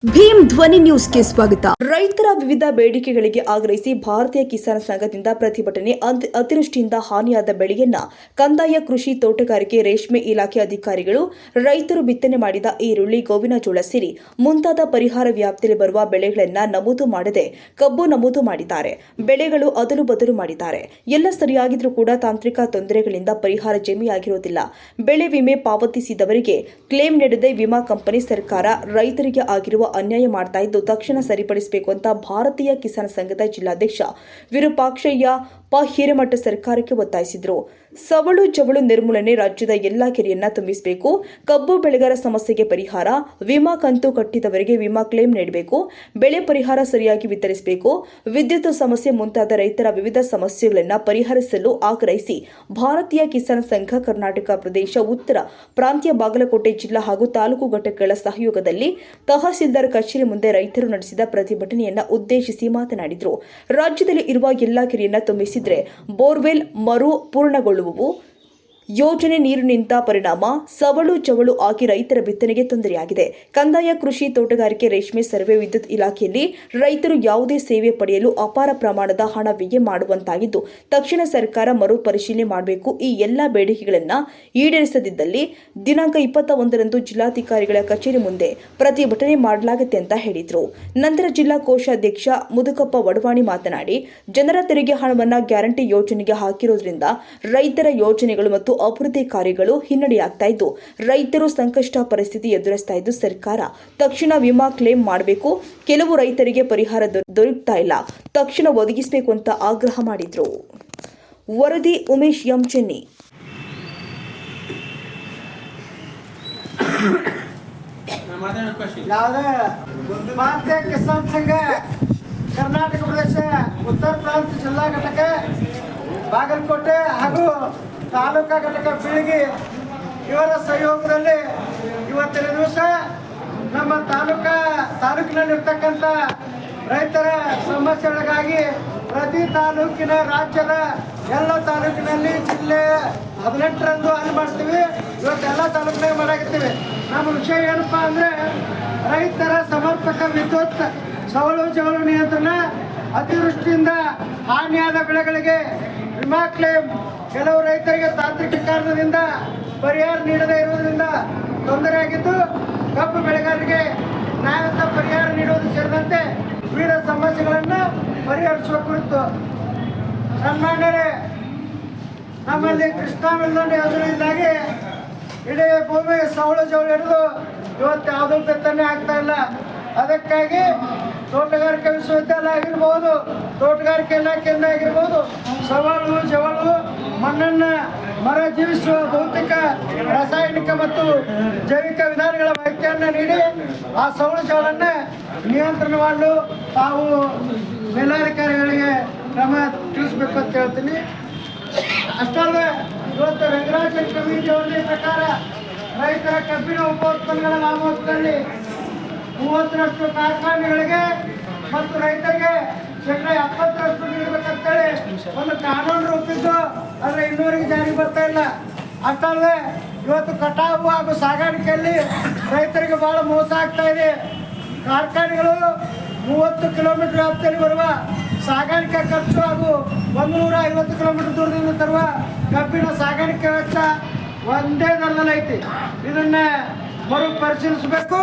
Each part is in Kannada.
ಭೀಮ್ ಧ್ವನಿ ನ್ಯೂಸ್ಗೆ ಸ್ವಾಗತ. ರೈತರ ವಿವಿಧ ಬೇಡಿಕೆಗಳಿಗೆ ಆಗ್ರಹಿಸಿ ಭಾರತೀಯ ಕಿಸಾನ್ ಸಂಘದಿಂದ ಪ್ರತಿಭಟನೆ. ಅತಿವೃಷ್ಟಿಯಿಂದ ಹಾನಿಯಾದ ಬೆಳೆಯನ್ನ ಕಂದಾಯ, ಕೃಷಿ, ತೋಟಗಾರಿಕೆ, ರೇಷ್ಮೆ ಇಲಾಖೆ ಅಧಿಕಾರಿಗಳು ರೈತರು ಬಿತ್ತನೆ ಮಾಡಿದ ಈರುಳ್ಳಿ, ಗೋವಿನ ಜೋಳ ಸೇರಿ ಮುಂತಾದ ಪರಿಹಾರ ವ್ಯಾಪ್ತಿಯಲ್ಲಿ ಬರುವ ಬೆಳೆಗಳನ್ನ ನಮೂದು ಮಾಡದೆ ಕಬ್ಬು ನಮೂದು ಮಾಡಿದ್ದಾರೆ. ಬೆಳೆಗಳು ಅದಲು ಬದಲು ಮಾಡಿದ್ದಾರೆ. ಎಲ್ಲ ಸರಿಯಾಗಿದ್ರೂ ಕೂಡ ತಾಂತ್ರಿಕ ತೊಂದರೆಗಳಿಂದ ಪರಿಹಾರ ಜಮೆಯಾಗಿರುವುದಿಲ್ಲ. ಬೆಳೆ ವಿಮೆ ಪಾವತಿಸಿದವರಿಗೆ ಕ್ಲೇಮ್ ನೀಡದೆ ವಿಮಾ ಕಂಪನಿ, ಸರ್ಕಾರ ರೈತರಿಗೆ ಆಗಿರುವ ಅನ್ಯಾಯ ಮಾಡ್ತಾ ಇದ್ದು ತಕ್ಷಣ ಸರಿಪಡಿಸಬೇಕು ಅಂತ ಭಾರತೀಯ ಕಿಸಾನ್ ಸಂಘದ ಜಿಲ್ಲಾಧ್ಯಕ್ಷ ವಿರೂಪಾಕ್ಷಯ್ಯ ಹಿರೇಮಠ ಸರ್ಕಾರಕ್ಕೆ ಒತ್ತಾಯಿಸಿದರು. ಸವಳು ಜವಳು ನಿರ್ಮೂಲನೆ, ರಾಜ್ಯದ ಎಲ್ಲಾ ಕೆರೆಯನ್ನ ತುಂಬಿಸಬೇಕು, ಕಬ್ಬು ಬೆಳೆಗಾರ ಸಮಸ್ಯೆಗೆ ಪರಿಹಾರ, ವಿಮಾ ಕಂತು ಕಟ್ಟಿದವರಿಗೆ ವಿಮಾ ಕ್ಲೇಮ್ ನೀಡಬೇಕು, ಬೆಳೆ ಪರಿಹಾರ ಸರಿಯಾಗಿ ವಿತರಿಸಬೇಕು, ವಿದ್ಯುತ್ ಸಮಸ್ಯೆ ಮುಂತಾದ ರೈತರ ವಿವಿಧ ಸಮಸ್ಯೆಗಳನ್ನು ಪರಿಹರಿಸಲು ಆಗ್ರಹಿಸಿ ಭಾರತೀಯ ಕಿಸಾನ್ ಸಂಘ ಕರ್ನಾಟಕ ಪ್ರದೇಶ ಉತ್ತರ ಪ್ರಾಂತ್ಯ ಬಾಗಲಕೋಟೆ ಜಿಲ್ಲಾ ಹಾಗೂ ತಾಲೂಕು ಘಟಕಗಳ ಸಹಯೋಗದಲ್ಲಿ ತಹಸೀಲ್ದಾರ್ ಕಚೇರಿ ಮುಂದೆ ರೈತರು ನಡೆಸಿದ ಪ್ರತಿಭಟನೆಯನ್ನ ಉದ್ದೇಶಿಸಿ ಮಾತನಾಡಿದರು. ರಾಜ್ಯದಲ್ಲಿ ಇರುವ ಎಲ್ಲಾ ಕೆರೆಯನ್ನ ತುಂಬಿಸಿದ್ರೆ ಬೋರ್ವೆಲ್ ಮರು ಪೂರ್ಣಗೊಳ್ಳುವವು. ಯೋಜನೆ ನೀರು ನಿಂತ ಪರಿಣಾಮ ಸವಳು ಜವಳು ಆಗಿ ರೈತರ ಬಿತ್ತನೆಗೆ ತೊಂದರೆಯಾಗಿದೆ. ಕಂದಾಯ, ಕೃಷಿ, ತೋಟಗಾರಿಕೆ, ರೇಷ್ಮೆ, ಸರ್ವೆ, ವಿದ್ಯುತ್ ಇಲಾಖೆಯಲ್ಲಿ ರೈತರು ಯಾವುದೇ ಸೇವೆ ಪಡೆಯಲು ಅಪಾರ ಪ್ರಮಾಣದ ಹಣ ವ್ಯಯ ಮಾಡುವಂತಾಗಿದ್ದು ತಕ್ಷಣ ಸರ್ಕಾರ ಮರು ಪರಿಶೀಲನೆ ಮಾಡಬೇಕು. ಈ ಎಲ್ಲ ಬೇಡಿಕೆಗಳನ್ನು ಈಡೇರಿಸದಿದ್ದಲ್ಲಿ ದಿನಾಂಕ 21ರಂದು ಜಿಲ್ಲಾಧಿಕಾರಿಗಳ ಕಚೇರಿ ಮುಂದೆ ಪ್ರತಿಭಟನೆ ಮಾಡಲಾಗುತ್ತೆ ಅಂತ ಹೇಳಿದರು. ನಂತರ ಜಿಲ್ಲಾ ಕೋಶಾಧ್ಯಕ್ಷ ಮುದುಕಪ್ಪ ವಡವಾಣಿ ಮಾತನಾಡಿ, ಜನರ ತೆರಿಗೆ ಹಣವನ್ನು ಗ್ಯಾರಂಟಿ ಯೋಜನೆಗೆ ಹಾಕಿರೋದ್ರಿಂದ ರೈತರ ಯೋಜನೆಗಳು ಮತ್ತು ಅಭಿವೃದ್ಧಿ ಕಾರ್ಯಗಳು ಹಿನ್ನಡೆಯಾಗ್ತಾ ಇದ್ದು ರೈತರು ಸಂಕಷ್ಟ ಪರಿಸ್ಥಿತಿ ಎದುರಿಸ್ತಾ ಇದ್ದು ಸರ್ಕಾರ ತಕ್ಷಣ ವಿಮಾ ಕ್ಲೇಮ್ ಮಾಡಬೇಕು. ಕೆಲವು ರೈತರಿಗೆ ಪರಿಹಾರ ದೊರೆಯುತ್ತಾ ಇಲ್ಲ, ತಕ್ಷಣ ಒದಗಿಸಬೇಕು ಅಂತ ಆಗ್ರಹ ಮಾಡಿದ್ರು. ವರದಿ ಉಮೇಶ್ ಎಂ ಚೆನ್ನಿ. ಭಾರತೀಯ ಕಿಸಾನ್ ಸಂಘ ಕರ್ನಾಟಕ ಪ್ರದೇಶ ಉತ್ತರ ಪ್ರಾಂತ ಜಿಲ್ಲಾ ಘಟಕ ಬಾಗಲಕೋಟೆ ಹಾಗೂ ತಾಲೂಕಾ ಘಟಕ ಬೀಳಗಿ ಇವರ ಸಹಯೋಗದಲ್ಲಿ ಇವತ್ತಿನ ದಿವಸ ನಮ್ಮ ತಾಲೂಕಿನಲ್ಲಿರ್ತಕ್ಕಂಥ ರೈತರ ಸಮಸ್ಯೆಗಳಿಗಾಗಿ ಪ್ರತಿ ತಾಲೂಕಿನ ರಾಜ್ಯದ ಎಲ್ಲ ತಾಲೂಕಿನಲ್ಲಿ ಜಿಲ್ಲೆ 18ರಂದು ಅಲ್ಲಿ ಮಾಡ್ತೀವಿ. ಇವತ್ತೆಲ್ಲ ತಾಲೂಕಿನಾಗ ಮಾಡಾಕತ್ತೀವಿ. ನಮ್ಮ ವಿಷಯ ಏನಪ್ಪ ಅಂದರೆ ರೈತರ ಸಮರ್ಪಕ ವಿದ್ಯುತ್, ಸವಳು ಜವಳು ನಿಯಂತ್ರಣ, ಅತಿವೃಷ್ಟಿಯಿಂದ ಹಾನಿಯಾದ ಬೆಳೆಗಳಿಗೆ ವಿಮಾ ಕ್ಲೇಮ್, ಕೆಲವು ರೈತರಿಗೆ ತಾಂತ್ರಿಕ ಕಾರಣದಿಂದ ಪರಿಹಾರ ನೀಡದೇ ಇರುವುದರಿಂದ ತೊಂದರೆಯಾಗಿದ್ದು ಕಬ್ಬು ಬೆಳೆಗಾರರಿಗೆ ನ್ಯಾಯಯುತ ಪರಿಹಾರ ನೀಡುವುದು ಸೇರಿದಂತೆ ವಿವಿಧ ಸಮಸ್ಯೆಗಳನ್ನು ಪರಿಹರಿಸುವ ಕುರಿತು ಸನ್ಮಾನ್ಯರೇ, ನಮ್ಮಲ್ಲಿ ಕೃಷ್ಣಾ ಮೇಲ್ದಂಡೆ ಯೋಜನೆಯಿಂದಾಗಿ ಇಡೀ ಭೂಮಿ ಸವಳು ಜವಳು ಹಿಡಿದು ಇವತ್ತು ಯಾವುದೂ ಬಿತ್ತನೆ ಆಗ್ತಾ ಇಲ್ಲ. ಅದಕ್ಕಾಗಿ ತೋಟಗಾರಿಕೆ ವಿಶ್ವವಿದ್ಯಾಲಯ ಆಗಿರ್ಬೋದು, ತೋಟಗಾರಿಕೆ ಇಲಾಖೆಯಿಂದ ಆಗಿರ್ಬೋದು, ಸವಳು ಜವಳು ಮಣ್ಣನ್ನು ಮರ ಜೀವಿಸುವ ಭೌತಿಕ, ರಾಸಾಯನಿಕ ಮತ್ತು ಜೈವಿಕ ವಿಧಾನಗಳ ಮಾಹಿತಿಯನ್ನು ನೀಡಿ ಆ ಸವಳು ಜವಳನ್ನು ನಿಯಂತ್ರಣ ಮಾಡಲು ತಾವು ಮೇಲಾಧಿಕಾರಿಗಳಿಗೆ ಕ್ರಮ ತಿಳಿಸ್ಬೇಕು ಅಂತ ಹೇಳ್ತೀನಿ. ಅಷ್ಟಲ್ಲದೆ ಇವತ್ತು ರಂಗರಾಜ ಕಮಿಟಿ ವರದಿ ಪ್ರಕಾರ ರೈತರ ಕಬ್ಬಿನ ಉಪ ಉತ್ಪನ್ನಗಳ ನಾಮೋತ್ಸವದಲ್ಲಿ 30ರಷ್ಟು ಕಾರ್ಖಾನೆಗಳಿಗೆ ಮತ್ತು ರೈತರಿಗೆ 70% ನೀಡಬೇಕಂತೇಳಿ ಒಂದು ಕಾನೂನು ರೂಪಿದ್ದು, ಆದರೆ ಇನ್ನೂವರೆಗೆ ಜಾರಿಗೆ ಬರ್ತಾ ಇಲ್ಲ. ಅಷ್ಟಲ್ಲದೆ ಇವತ್ತು ಕಟಾವು ಹಾಗೂ ಸಾಗಾಣಿಕೆಯಲ್ಲಿ ರೈತರಿಗೆ ಬಹಳ ಮೋಸ ಆಗ್ತಾ ಇದೆ. ಕಾರ್ಖಾನೆಗಳು 30 ಕಿಲೋಮೀಟರ್ ವ್ಯಾಪ್ತಿಯಲ್ಲಿ ಬರುವ ಸಾಗಾಣಿಕೆ ಖರ್ಚು ಹಾಗೂ 150 ಕಿಲೋಮೀಟರ್ ದೂರದಿಂದ ತರುವ ಕಬ್ಬಿನ ಸಾಗಾಣಿಕೆ ವೆಚ್ಚ ಒಂದೇ ದರದಲ್ಲಿ ಐತಿ. ಇದನ್ನು ಮರು ಪರಿಶೀಲಿಸಬೇಕು.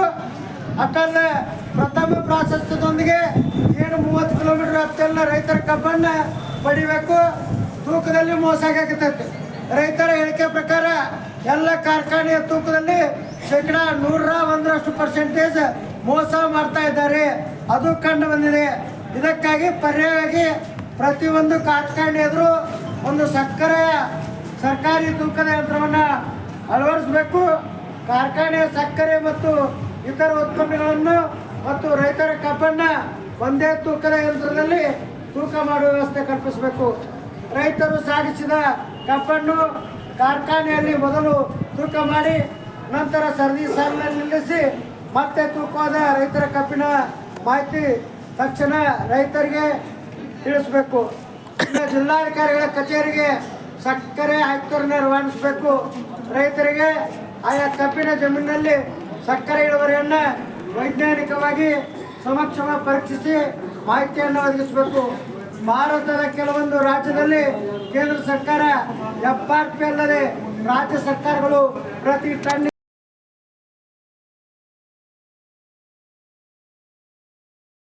ಅಷ್ಟಲ್ಲದೆ ಪ್ರಥಮ ಪ್ರಾಶಸ್ತ್ಯದೊಂದಿಗೆ ಏನು 30 ಕಿಲೋಮೀಟರ್ ವ್ಯಾಪ್ತಿಯಲ್ಲ ರೈತರ ಕಬ್ಬನ್ನು ಪಡಿಬೇಕು. ತೂಕದಲ್ಲಿ ಮೋಸ ಆಗತೈತೆ. ರೈತರ ಹೇಳಿಕೆ ಪ್ರಕಾರ ಎಲ್ಲ ಕಾರ್ಖಾನೆಯ ತೂಕದಲ್ಲಿ 101% ಮೋಸ ಮಾಡ್ತಾ ಇದ್ದಾರೆ. ಅದು ಕಂಡು ಬಂದಿದೆ. ಇದಕ್ಕಾಗಿ ಪರ್ಯಾಯವಾಗಿ ಪ್ರತಿಯೊಂದು ಕಾರ್ಖಾನೆ ಎದುರು ಒಂದು ಸರ್ಕಾರಿ ತೂಕದ ಯಂತ್ರವನ್ನು ಅಳವಡಿಸಬೇಕು. ಕಾರ್ಖಾನೆಯ ಸಕ್ಕರೆ ಮತ್ತು ಇತರ ಉತ್ಪನ್ನಗಳನ್ನು ಮತ್ತು ರೈತರ ಕಬ್ಬನ್ನು ಒಂದೇ ತೂಕದ ಯಂತ್ರದಲ್ಲಿ ತೂಕ ಮಾಡುವ ವ್ಯವಸ್ಥೆ ಕಲ್ಪಿಸಬೇಕು. ರೈತರು ಸಾಗಿಸಿದ ಕಬ್ಬನ್ನು ಕಾರ್ಖಾನೆಯಲ್ಲಿ ಮೊದಲು ತೂಕ ಮಾಡಿ ನಂತರ ಸರದಿ ಸಾಲಿನಲ್ಲಿ ನಿಲ್ಲಿಸಿ ಮತ್ತೆ ತೂಕವಾದ ರೈತರ ಕಬ್ಬಿನ ಮಾಹಿತಿ ತಕ್ಷಣ ರೈತರಿಗೆ ತಿಳಿಸಬೇಕು. ಜಿಲ್ಲಾಧಿಕಾರಿಗಳ ಕಚೇರಿಗೆ ಸಕ್ಕರೆ ಆಯುಕ್ತರನ್ನು ರವಾನಿಸಬೇಕು. ರೈತರಿಗೆ ಆಯಾ ಕಬ್ಬಿನ ಜಮೀನಿನಲ್ಲಿ ಸಕ್ಕರೆ ಇಳುವರಿಯನ್ನು ವೈಜ್ಞಾನಿಕವಾಗಿ ಸಮಕ್ಷಮ ಪರೀಕ್ಷಿಸಿ ಮಾಹಿತಿಯನ್ನು ಒದಗಿಸಬೇಕು. ಭಾರತದ ಕೆಲವೊಂದು ರಾಜ್ಯದಲ್ಲಿ ಕೇಂದ್ರ ಸರ್ಕಾರ FRP ಅಲ್ಲದೆ ರಾಜ್ಯ ಸರ್ಕಾರಗಳು ಪ್ರತಿ ಟನ್